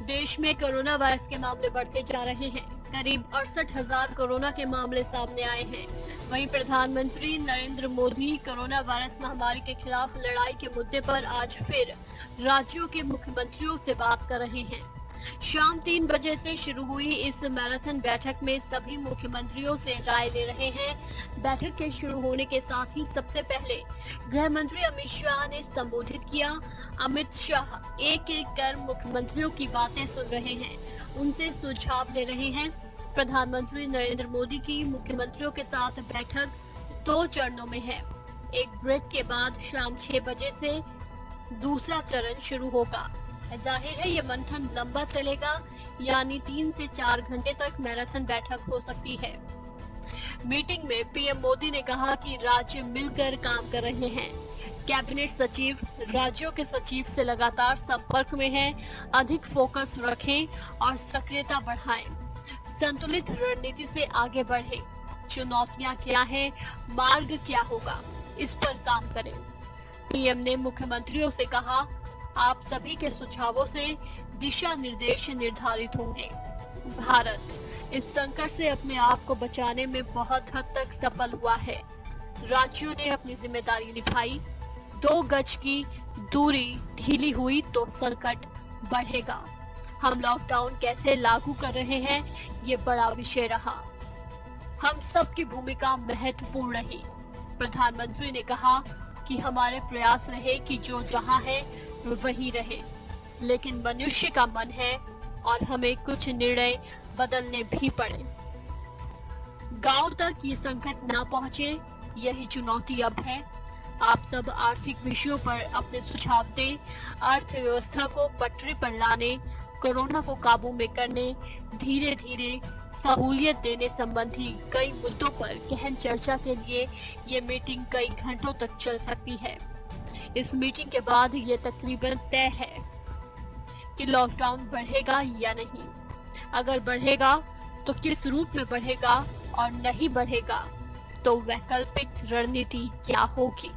देश में corona virus के मामले बढ़ते जा रहे हैं। करीब 68,000 कोरोना के मामले सामने आए हैं। वहीं प्रधानमंत्री नरेंद्र मोदी कोरोना वायरस महामारी के खिलाफ लड़ाई के मुद्दे पर आज फिर राज्यों के मुख्यमंत्रियों से बात कर रहे हैं। शाम 3 बजे से शुरू हुई इस मैराथन बैठक में सभी मुख्यमंत्रियों से राय ले रहे हैं। बैठक के शुरू होने के साथ ही सबसे पहले गृह मंत्री अमित शाह ने संबोधित किया। अमित शाह एक एक कर मुख्यमंत्रियों की बातें सुन रहे हैं, उनसे सुझाव ले रहे हैं। प्रधानमंत्री नरेंद्र मोदी की मुख्यमंत्रियों के साथ बैठक 2 चरणों में है। एक ब्रेक के बाद शाम 6 बजे से दूसरा चरण शुरू होगा। जाहिर है ये मंथन लंबा चलेगा, यानी 3 से 4 घंटे तक मैराथन बैठक हो सकती है। मीटिंग में पीएम मोदी ने कहा कि राज्य मिलकर काम कर रहे हैं। कैबिनेट सचिव राज्यों के सचिव से लगातार संपर्क में हैं, अधिक फोकस रखें और सक्रियता बढ़ाएं। संतुलित रणनीति से आगे बढ़ें। चुनौतियां क्या है, मार्ग क्या होगा, इस पर काम करें। पीएम ने मुख्यमंत्रियों से कहा, आप सभी के सुझावों से दिशा निर्देश निर्धारित होंगे। भारत इस संकट से अपने आप को बचाने में बहुत हद तक सफल हुआ है। राज्यों ने अपनी जिम्मेदारी निभाई। 2 गज की दूरी ढीली हुई तो संकट बढ़ेगा। हम लॉकडाउन कैसे लागू कर रहे हैं, ये बड़ा विषय रहा। हम सबकी भूमिका महत्वपूर्ण रही। प्रधानमंत्री ने कहा कि हमारे प्रयास रहे कि जो जहां है वही रहे, लेकिन मनुष्य का मन है और हमें कुछ निर्णय बदलने भी पड़े। गांव तक ये संकट ना पहुंचे, यही चुनौती अब है। आप सब आर्थिक विषयों पर अपने सुझाव दें। अर्थव्यवस्था को पटरी पर लाने, कोरोना को काबू में करने, धीरे धीरे सहूलियत देने संबंधी कई मुद्दों पर गहन चर्चा के लिए ये मीटिंग कई घंटों तक चल सकती है। इस मीटिंग के बाद ये तकरीबन तय है कि लॉकडाउन बढ़ेगा या नहीं। अगर बढ़ेगा तो किस रूप में बढ़ेगा और नहीं बढ़ेगा तो वैकल्पिक रणनीति क्या होगी।